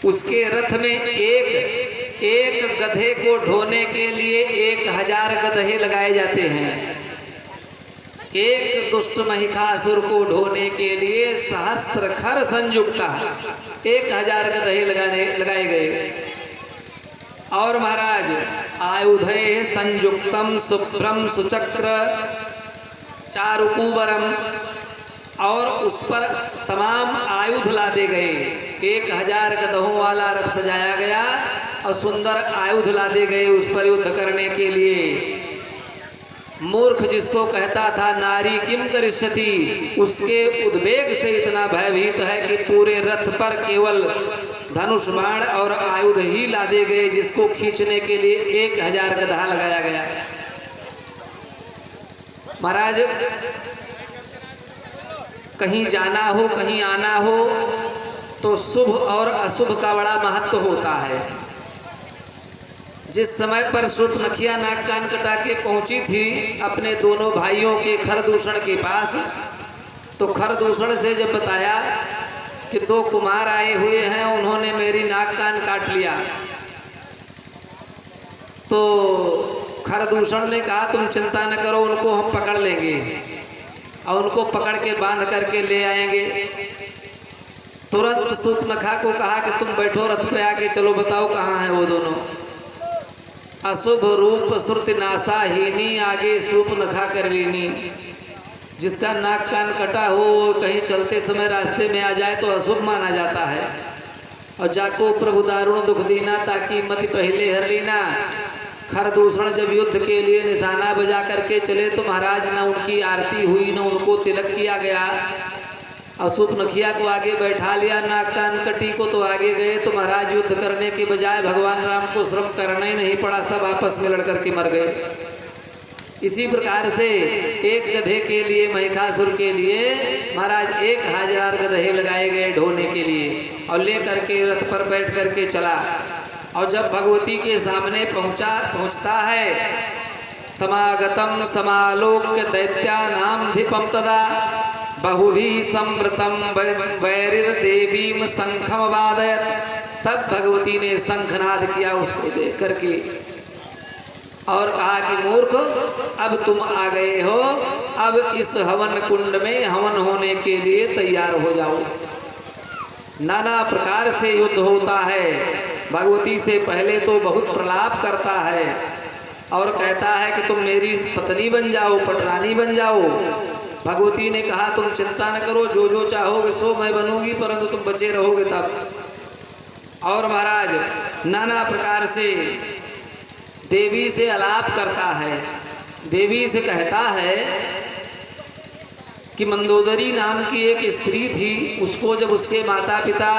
उसके रथ में एक गधे को ढोने के लिए 1000 गधे लगाए जाते हैं। एक दुष्ट महिषासुर को ढोने के लिए सहस्त्र खर संयुक्ता 1000 गधे लगाए गए। और महाराज आयुधे संयुक्तम शुभ्रम सुचक्र चारुकुबरम, और उस पर तमाम आयुध लादे गए। 1000 गधों वाला रथ सजाया गया और सुंदर आयुध लादे गए उस पर युद्ध करने के लिए। मूर्ख जिसको कहता था नारी किम करिष्यति, उसके उद्वेग से इतना भयभीत है कि पूरे रथ पर केवल धनुष बाण और आयुध ही लादे गए, जिसको खींचने के लिए 1000 गधा लगाया गया। महाराज कहीं जाना हो कहीं आना हो तो शुभ और अशुभ का बड़ा महत्व होता है। जिस समय पर शूर्पणखिया नाक कान कटा के पहुंची थी अपने दोनों भाइयों के खरदूषण के पास, तो खरदूषण से जब बताया कि 2 कुमार आए हुए हैं, उन्होंने मेरी नाक कान काट लिया, तो खरदूषण ने कहा तुम चिंता न करो, उनको हम पकड़ लेंगे और उनको पकड़ के बांध करके ले आएंगे। तुरंत शूर्पणखा को कहा कि तुम बैठो रथ पे, आके चलो बताओ कहाँ हैं वो दोनों। अशुभ रूप श्रुति नासा हीनी, आगे शूर्पणखा कर लीनी। जिसका नाक कान कटा हो कहीं चलते समय रास्ते में आ जाए तो अशुभ माना जाता है। और जाको प्रभु दारुण दुख दीना, ताकि मति पहले हर लीना। खरदूषण जब युद्ध के लिए निशाना बजा करके चले तो महाराज न उनकी आरती हुई, न उनको तिलक किया गया। और शूर्पणखिया को आगे बैठा लिया, नाक कान कटी को तो आगे गए, तो महाराज युद्ध करने के बजाय भगवान राम को श्रम करना ही नहीं पड़ा, सब आपस में लड़ करके मर गए। इसी प्रकार से एक गधे के लिए, महिषासुर के लिए महाराज 1000 गधे लगाए गए ढोने के लिए, और ले करके रथ पर बैठ करके चला। और जब भगवती के सामने पहुंचता है, तमागतम समालोक्य दैत्यानाम धिपम तदा बहुभी संवृतम वैरिर्देवीम शंखम वादयत। तब भगवती ने शंखनाद किया उसको देख करके और कहा कि मूर्ख, अब तुम आ गए हो, अब इस हवन कुंड में हवन होने के लिए तैयार हो जाओ। नाना प्रकार से युद्ध होता है। भगवती से पहले तो बहुत प्रलाप करता है और कहता है कि तुम मेरी पत्नी बन जाओ, पटरानी बन जाओ। भगवती ने कहा तुम चिंता न करो, जो जो चाहोगे सो मैं बनूंगी, परंतु तुम बचे रहोगे तब। और महाराज नाना प्रकार से देवी से आलाप करता है। देवी से कहता है कि मंदोदरी नाम की एक स्त्री थी, उसको जब उसके माता पिता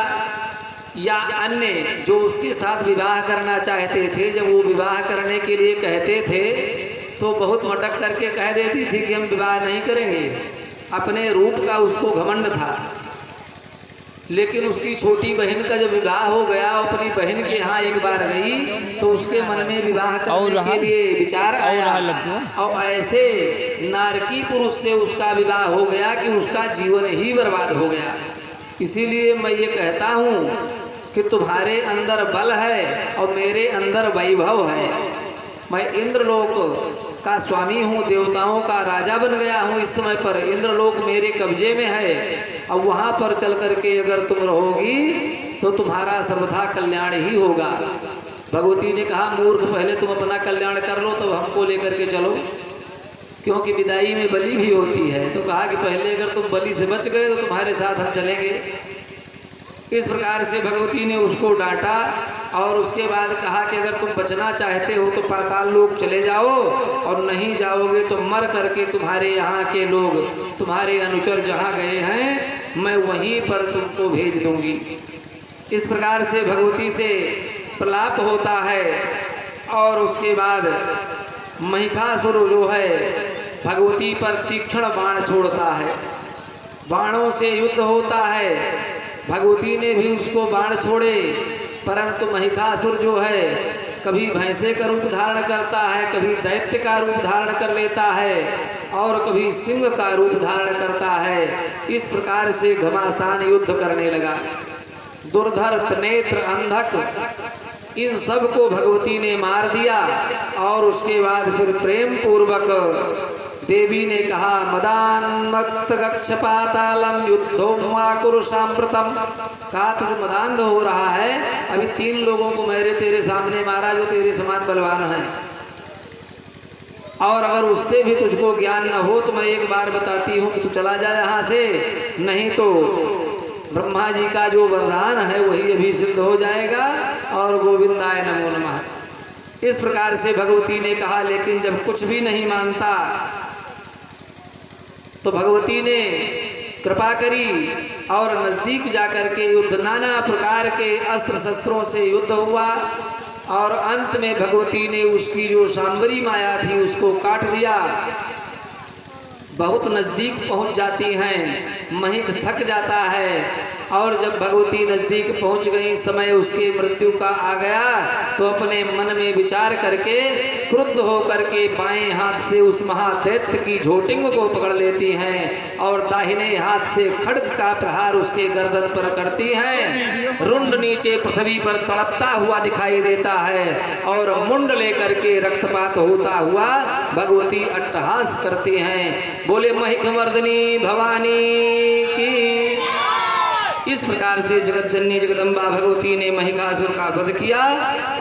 या अन्य जो उसके साथ विवाह करना चाहते थे, जब वो विवाह करने के लिए कहते थे तो बहुत मटक करके कह देती थी कि हम विवाह नहीं करेंगे। अपने रूप का उसको घमंड था। लेकिन उसकी छोटी बहन का जब विवाह हो गया, अपनी बहन के यहाँ एक बार गई तो उसके मन में विवाह करने के लिए विचार आया और ऐसे नारकी पुरुष से उसका विवाह हो गया कि उसका जीवन ही बर्बाद हो गया। इसीलिए मैं ये कहता हूँ कि तुम्हारे अंदर बल है और मेरे अंदर वैभव है। मैं इंद्रलोक का स्वामी हूँ, देवताओं का राजा बन गया हूँ। इस समय पर इंद्रलोक मेरे कब्जे में है और वहाँ पर चल करके अगर तुम रहोगी तो तुम्हारा सर्वथा कल्याण ही होगा। भगवती ने कहा मूर्ख, पहले तुम अपना कल्याण कर लो तब हमको लेकर के चलो, क्योंकि विदाई में बलि भी होती है। तो कहा कि पहले अगर तुम बलि से बच गए तो तुम्हारे साथ हम चलेंगे। इस प्रकार से भगवती ने उसको डांटा और उसके बाद कहा कि अगर तुम बचना चाहते हो तो पाताल लोक चले जाओ, और नहीं जाओगे तो मर करके तुम्हारे यहाँ के लोग, तुम्हारे अनुचर जहाँ गए हैं मैं वहीं पर तुमको भेज दूंगी। इस प्रकार से भगवती से प्रलाप होता है। और उसके बाद महिषासुर जो है भगवती पर तीक्ष्ण बाण छोड़ता है, बाणों से युद्ध होता है। भगवती ने भी उसको बाण छोड़े, परंतु महिषासुर जो है कभी भैंसे का रूप धारण करता है, कभी दैत्य का रूप धारण कर लेता है और कभी सिंह का रूप धारण करता है। इस प्रकार से घमासान युद्ध करने लगा। दुर्धर, त्नेत्र, अंधक, इन सब को भगवती ने मार दिया। और उसके बाद फिर प्रेम पूर्वक देवी ने कहा, मदान्मत्त गच्छ पातालम युद्धोमाकुरु सांप्रतम। कहा तुझे मदान्ध हो रहा है, अभी 3 लोगों को मैंने तेरे सामने मारा जो तेरे समान बलवान हैं, और अगर उससे भी तुझको ज्ञान न हो तो मैं एक बार बताती हूँ कि तू चला जा यहाँ से, नहीं तो ब्रह्मा जी का जो वरदान है वही अभी सिद्ध हो जाएगा। और गोविंदाय नमो नमः। इस प्रकार से भगवती ने कहा। लेकिन जब कुछ भी नहीं मानता तो भगवती ने कृपा करी और नज़दीक जाकर के युद्ध, नाना प्रकार के अस्त्र शस्त्रों से युद्ध हुआ। और अंत में भगवती ने उसकी जो शांवरी माया थी उसको काट दिया। बहुत नज़दीक पहुंच जाती हैं, महिक थक जाता है, और जब भगवती नज़दीक पहुंच गई, समय उसके मृत्यु का आ गया, तो अपने मन में विचार करके क्रुद्ध होकर के बाएं हाथ से उस महादैत्य की झोटिंग को पकड़ लेती हैं और दाहिने हाथ से खड्ग का प्रहार उसके गर्दन पर करती हैं। रुंड नीचे पृथ्वी पर तड़पता हुआ दिखाई देता है और मुंड लेकर के रक्तपात होता हुआ भगवती अट्टहास करती हैं। बोले महिक मर्दनी भवानी की। इस प्रकार से जगत जननी जगदम्बा भगवती ने महिषासुर का वध किया।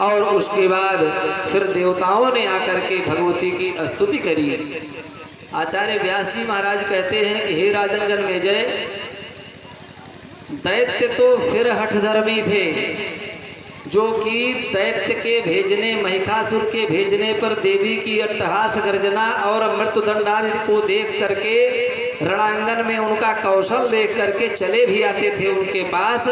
और उसके बाद फिर देवताओं ने आकर के भगवती की स्तुति करी। आचार्य व्यास जी महाराज कहते हैं कि हे राजन जन्मेजय, दैत्य तो फिर हठधर्मी थे, जो कि दैत्य के भेजने, महिषासुर के भेजने पर देवी की अट्टहास गर्जना और मृत्युदंड आदि को देख करके, रणांगन में उनका कौशल देख करके चले भी आते थे उनके पास।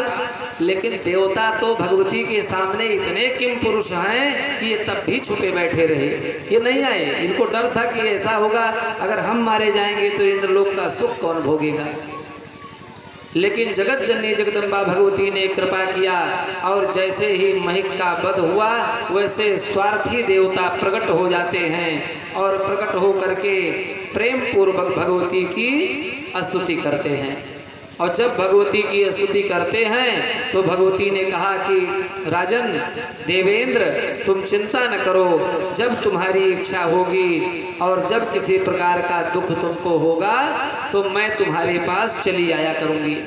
लेकिन देवता तो भगवती के सामने इतने किम पुरुष हैं कि ये तब भी छुपे बैठे रहे, ये नहीं आए। इनको डर था कि ऐसा होगा, अगर हम मारे जाएंगे तो इंद्रलोक का सुख कौन भोगेगा। लेकिन जगत जननी जगदम्बा भगवती ने कृपा किया और जैसे ही महिक का वध हुआ वैसे स्वार्थी देवता प्रकट हो जाते हैं और प्रकट हो करके प्रेम पूर्वक भगवती की स्तुति करते हैं। और जब भगवती की स्तुति करते हैं तो भगवती ने कहा कि राजन देवेंद्र, तुम चिंता न करो, जब तुम्हारी इच्छा होगी और जब किसी प्रकार का दुख तुमको होगा तो मैं तुम्हारे पास चली आया करूंगी।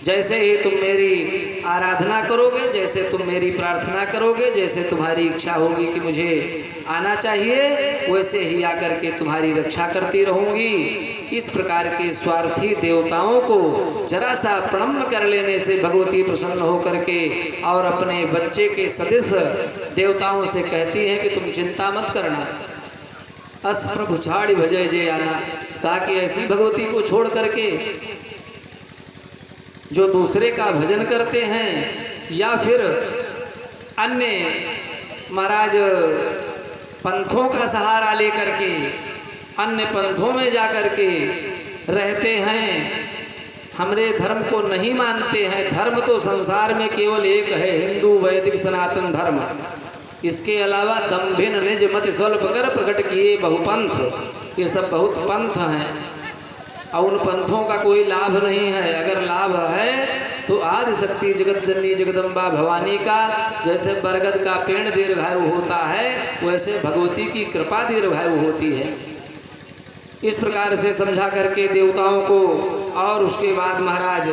जैसे ही तुम मेरी आराधना करोगे, जैसे तुम मेरी प्रार्थना करोगे, जैसे तुम्हारी इच्छा होगी कि मुझे आना चाहिए, वैसे ही आकर के तुम्हारी रक्षा करती रहूंगी। इस प्रकार के स्वार्थी देवताओं को जरा सा प्रणम्य कर लेने से भगवती प्रसन्न होकर के और अपने बच्चे के सदृश देवताओं से कहती हैं कि तुम चिंता मत करना। अस प्रभु छाड़ी भजय जय आना। कहा कि ऐसी भगवती को छोड़ करके जो दूसरे का भजन करते हैं या फिर अन्य महाराज पंथों का सहारा लेकर के अन्य पंथों में जाकर के रहते हैं, हमरे धर्म को नहीं मानते हैं। धर्म तो संसार में केवल एक है, हिंदू वैदिक सनातन धर्म। इसके अलावा दम्भिन निज मति स्वल्प कर प्रकट किए बहुपंथ, ये सब बहुत पंथ हैं और उन पंथों का कोई लाभ नहीं है। अगर लाभ है तो आदि शक्ति जगत जननी जगदम्बा भवानी का जैसे बरगद का पेड़ दीर्घायु होता है, वैसे भगवती की कृपा दीर्घायु होती है। इस प्रकार से समझा करके देवताओं को और उसके बाद महाराज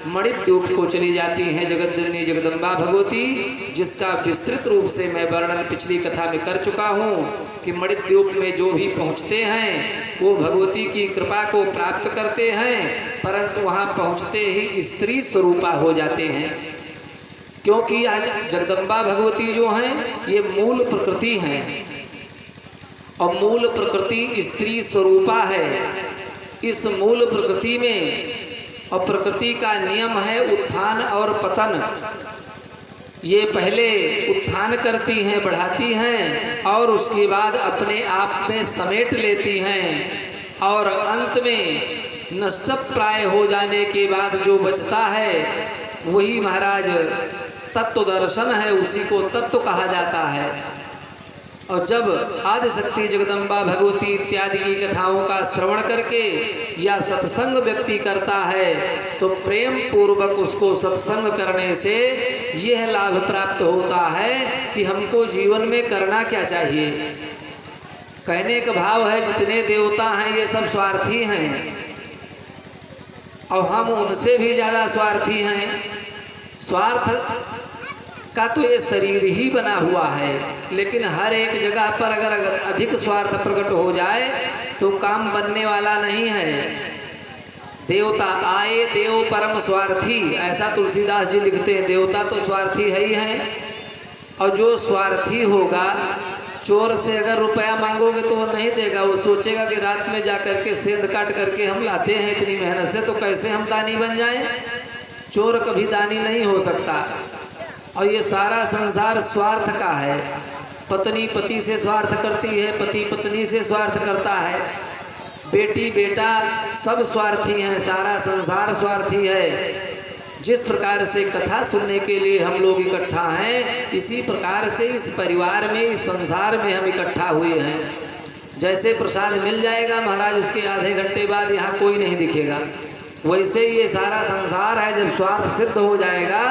मणिद्वीप को चली जाती हैं जगत जननी जगदम्बा भगवती, जिसका विस्तृत रूप से मैं वर्णन पिछली कथा में कर चुका हूँ कि मणिद्वीप में जो भी पहुँचते हैं वो भगवती की कृपा को प्राप्त करते हैं, परंतु वहाँ पहुँचते ही स्त्री स्वरूपा हो जाते हैं। क्योंकि जगदम्बा भगवती जो हैं ये मूल प्रकृति हैं और मूल प्रकृति स्त्री स्वरूपा है। इस मूल प्रकृति में और प्रकृति का नियम है उत्थान और पतन। ये पहले उत्थान करती हैं, बढ़ाती हैं और उसके बाद अपने आप में समेट लेती हैं और अंत में नष्ट प्राय हो जाने के बाद जो बचता है वही महाराज तत्व दर्शन है, उसी को तत्व कहा जाता है। और जब आदिशक्ति जगदम्बा भगवती इत्यादि की कथाओं का श्रवण करके या सत्संग व्यक्ति करता है तो प्रेम पूर्वक उसको सत्संग करने से यह लाभ प्राप्त होता है कि हमको जीवन में करना क्या चाहिए। कहने का भाव है जितने देवता हैं ये सब स्वार्थी हैं और हम उनसे भी ज़्यादा स्वार्थी हैं। स्वार्थ का तो ये शरीर ही बना हुआ है, लेकिन हर एक जगह पर अगर अधिक स्वार्थ प्रकट हो जाए तो काम बनने वाला नहीं है। देवता आए देव परम स्वार्थी, ऐसा तुलसीदास जी लिखते हैं। देवता तो स्वार्थी है ही हैं, और जो स्वार्थी होगा, चोर से अगर रुपया मांगोगे तो वो नहीं देगा। वो सोचेगा कि रात में जा कर के सेंध काट करके हम लाते हैं इतनी मेहनत से, तो कैसे हम दानी बन जाएं। चोर कभी दानी नहीं हो सकता। और ये सारा संसार स्वार्थ का है। पत्नी पति से स्वार्थ करती है, पति पत्नी से स्वार्थ करता है, बेटी बेटा सब स्वार्थी हैं, सारा संसार स्वार्थी है। जिस प्रकार से कथा सुनने के लिए हम लोग इकट्ठा हैं, इसी प्रकार से इस परिवार में, इस संसार में हम इकट्ठा हुए हैं। जैसे प्रसाद मिल जाएगा महाराज, उसके आधे घंटे बाद यहाँ कोई नहीं दिखेगा, वैसे ही ये सारा संसार है। जब स्वार्थ सिद्ध हो जाएगा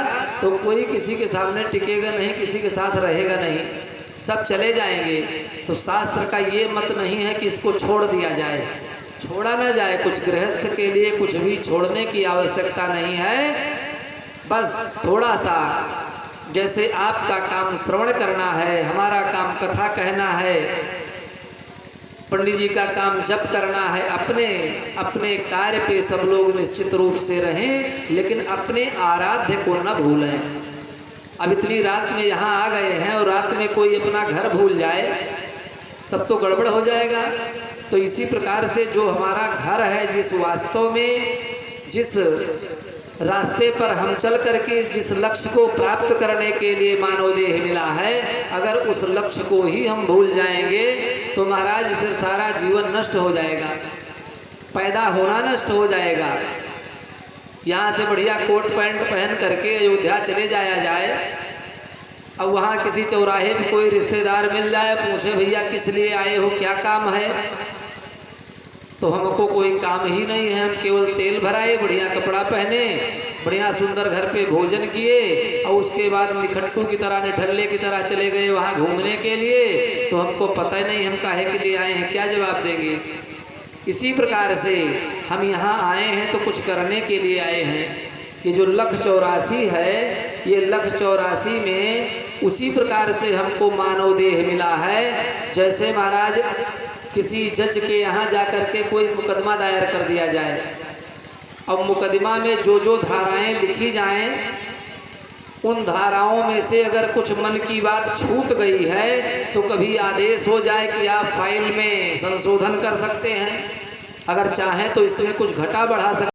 तो कोई किसी के सामने टिकेगा नहीं, किसी के साथ रहेगा नहीं, सब चले जाएंगे। तो शास्त्र का ये मत नहीं है कि इसको छोड़ दिया जाए, छोड़ा ना जाए। कुछ गृहस्थ के लिए कुछ भी छोड़ने की आवश्यकता नहीं है। बस थोड़ा सा, जैसे आपका काम श्रवण करना है, हमारा काम कथा कहना है, पंडित जी का काम जप करना है। अपने अपने कार्य पे सब लोग निश्चित रूप से रहें, लेकिन अपने आराध्य को न भूलें। अब इतनी रात में यहाँ आ गए हैं और रात में कोई अपना घर भूल जाए तब तो गड़बड़ हो जाएगा। तो इसी प्रकार से जो हमारा घर है, जिस वास्तव में जिस रास्ते पर हम चल करके जिस लक्ष्य को प्राप्त करने के लिए मानव देह मिला है, अगर उस लक्ष्य को ही हम भूल जाएंगे तो महाराज फिर सारा जीवन नष्ट हो जाएगा, पैदा होना नष्ट हो जाएगा। यहाँ से बढ़िया कोट पैंट पहन करके अयोध्या चले जाया जाए, अब वहाँ किसी चौराहे में कोई रिश्तेदार मिल जाए, पूछे भैया किस लिए आए हो, क्या काम है, तो हमको कोई काम ही नहीं है, हम केवल तेल भराए, बढ़िया कपड़ा पहने, बढ़िया सुंदर घर पे भोजन किए और उसके बाद निखट्टू की तरह, निठल्ले की तरह चले गए वहाँ घूमने के लिए। तो हमको पता ही नहीं हम काहे के लिए आए हैं, क्या जवाब देंगे। इसी प्रकार से हम यहाँ आए हैं तो कुछ करने के लिए आए हैं। ये जो 184 है, ये 184 में उसी प्रकार से हमको मानव देह मिला है। जैसे महाराज किसी जज के यहाँ जा कर के कोई मुकदमा दायर कर दिया जाए, अब मुकदमा में जो जो धाराएं लिखी जाएं, उन धाराओं में से अगर कुछ मन की बात छूट गई है तो कभी आदेश हो जाए कि आप फाइल में संशोधन कर सकते हैं, अगर चाहें तो इसमें कुछ घटा बढ़ा सकते